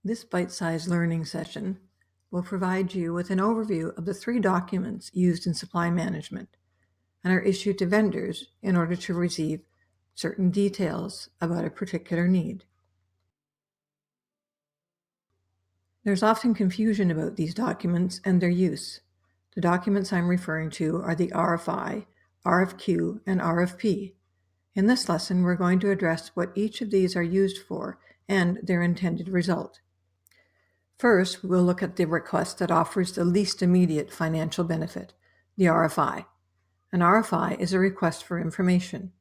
This bite-sized learning session will provide you with an overview of the 3 documents used in supply management and are issued to vendors in order to receive certain details about a particular need. There's often confusion about these documents and their use. The documents I'm referring to are the RFI, RFQ, and RFP. In this lesson, we're going to address what each of these are used for and their intended result. First, we'll look at the request that offers the least immediate financial benefit, the RFI. An RFI is a request for information.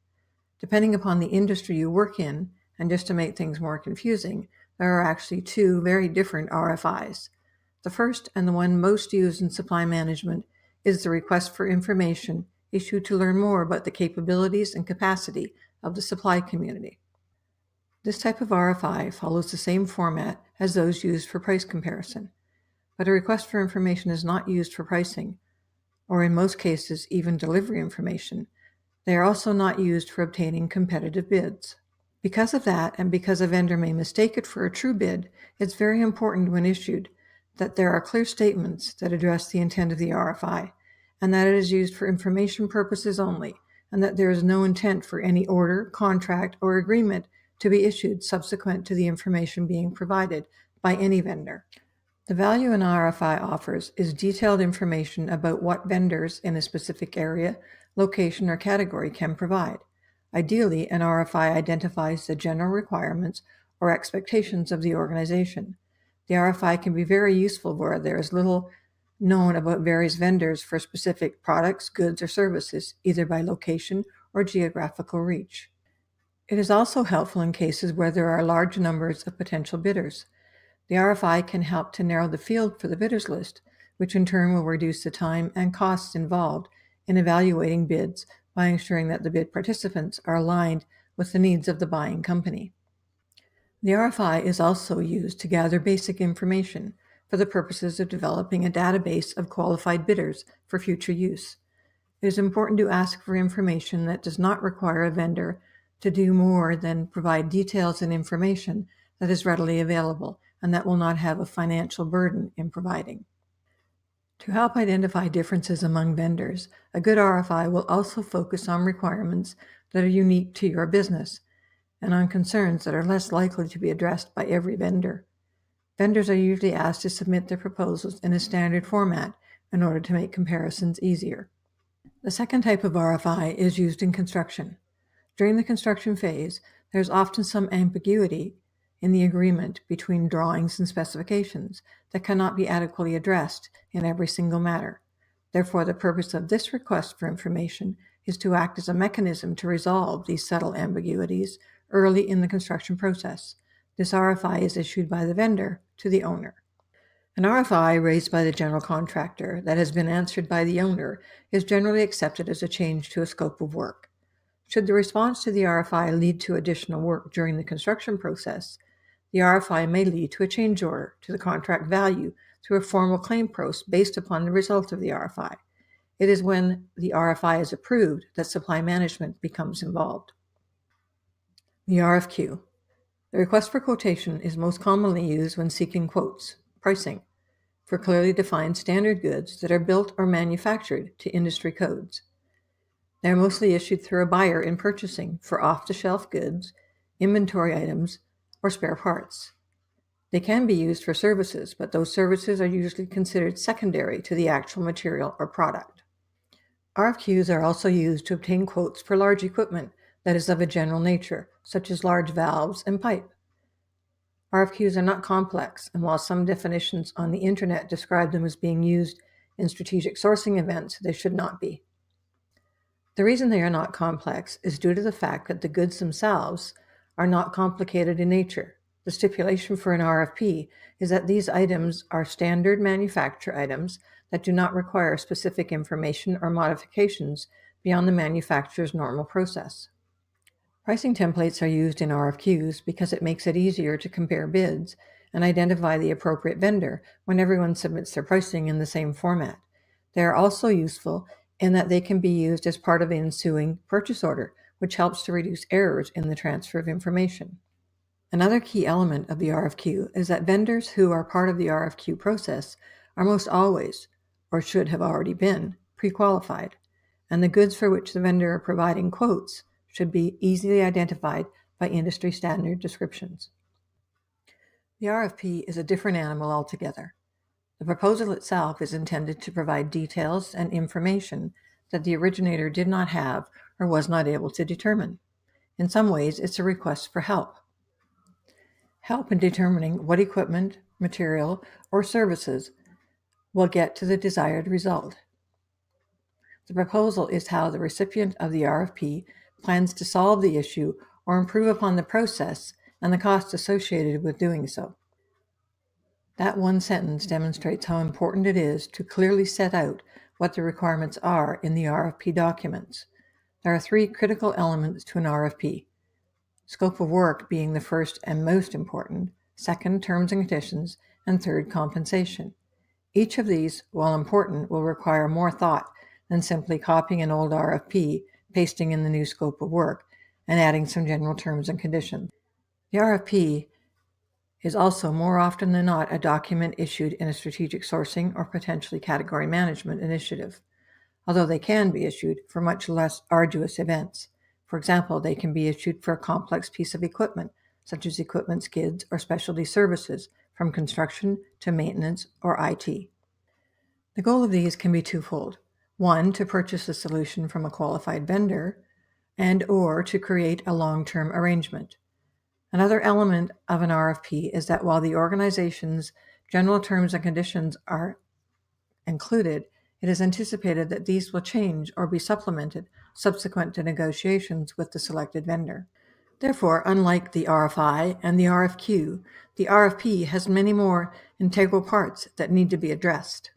Depending upon the industry you work in, and just to make things more confusing, there are actually 2 very different RFIs. The first, and the one most used in supply management, is the request for information issued to learn more about the capabilities and capacity of the supply community. This type of RFI follows the same format as those used for price comparison, but a request for information is not used for pricing, or in most cases even delivery information. They are also not used for obtaining competitive bids. Because of that, and because a vendor may mistake it for a true bid, it's very important when issued that there are clear statements that address the intent of the RFI, and that it is used for information purposes only, and that there is no intent for any order, contract, or agreement to be issued subsequent to the information being provided by any vendor. The value an RFI offers is detailed information about what vendors in a specific area, location, or category can provide. Ideally, an RFI identifies the general requirements or expectations of the organization. The RFI can be very useful where there is little known about various vendors for specific products, goods, or services, either by location or geographical reach. It is also helpful in cases where there are large numbers of potential bidders. The RFI can help to narrow the field for the bidders list, which in turn will reduce the time and costs involved in evaluating bids by ensuring that the bid participants are aligned with the needs of the buying company. The RFI is also used to gather basic information for the purposes of developing a database of qualified bidders for future use. It is important to ask for information that does not require a vendor to do more than provide details and information that is readily available and that will not have a financial burden in providing. To help identify differences among vendors, a good RFI will also focus on requirements that are unique to your business and on concerns that are less likely to be addressed by every vendor. Vendors are usually asked to submit their proposals in a standard format in order to make comparisons easier. The second type of RFI is used in construction. During the construction phase, there is often some ambiguity in the agreement between drawings and specifications that cannot be adequately addressed in every single matter. Therefore, the purpose of this request for information is to act as a mechanism to resolve these subtle ambiguities early in the construction process. This RFI is issued by the vendor to the owner. An RFI raised by the general contractor that has been answered by the owner is generally accepted as a change to a scope of work. Should the response to the RFI lead to additional work during the construction process, the RFI may lead to a change order to the contract value through a formal claim process based upon the result of the RFI. It is when the RFI is approved that supply management becomes involved. The RFQ. The request for quotation is most commonly used when seeking quotes, pricing, for clearly defined standard goods that are built or manufactured to industry codes. They are mostly issued through a buyer in purchasing for off-the-shelf goods, inventory items, or spare parts. They can be used for services, but those services are usually considered secondary to the actual material or product. RFQs are also used to obtain quotes for large equipment that is of a general nature, such as large valves and pipe. RFQs are not complex, and while some definitions on the internet describe them as being used in strategic sourcing events, they should not be. The reason they are not complex is due to the fact that the goods themselves are not complicated in nature. The stipulation for an RFP is that these items are standard manufacture items that do not require specific information or modifications beyond the manufacturer's normal process. Pricing templates are used in RFQs because it makes it easier to compare bids and identify the appropriate vendor when everyone submits their pricing in the same format. They are also useful in that they can be used as part of an ensuing purchase order, which helps to reduce errors in the transfer of information. Another key element of the RFQ is that vendors who are part of the RFQ process are most always, or should have already been, pre-qualified, and the goods for which the vendor are providing quotes should be easily identified by industry standard descriptions. The RFP is a different animal altogether. The proposal itself is intended to provide details and information that the originator did not have or was not able to determine. In some ways, it's a request for help. Help in determining what equipment, material, or services will get to the desired result. The proposal is how the recipient of the RFP plans to solve the issue or improve upon the process and the costs associated with doing so. That one sentence demonstrates how important it is to clearly set out what the requirements are in the RFP documents. There are three critical elements to an RFP. Scope of work being the first and most important, second, terms and conditions, and third, compensation. Each of these, while important, will require more thought than simply copying an old RFP, pasting in the new scope of work, and adding some general terms and conditions. The RFP is also more often than not a document issued in a strategic sourcing or potentially category management initiative, although they can be issued for much less arduous events. For example, they can be issued for a complex piece of equipment, such as equipment skids or specialty services, from construction to maintenance or IT. The goal of these can be twofold. One, to purchase a solution from a qualified vendor, and/or to create a long-term arrangement. Another element of an RFP is that while the organization's general terms and conditions are included, it is anticipated that these will change or be supplemented subsequent to negotiations with the selected vendor. Therefore, unlike the RFI and the RFQ, the RFP has many more integral parts that need to be addressed.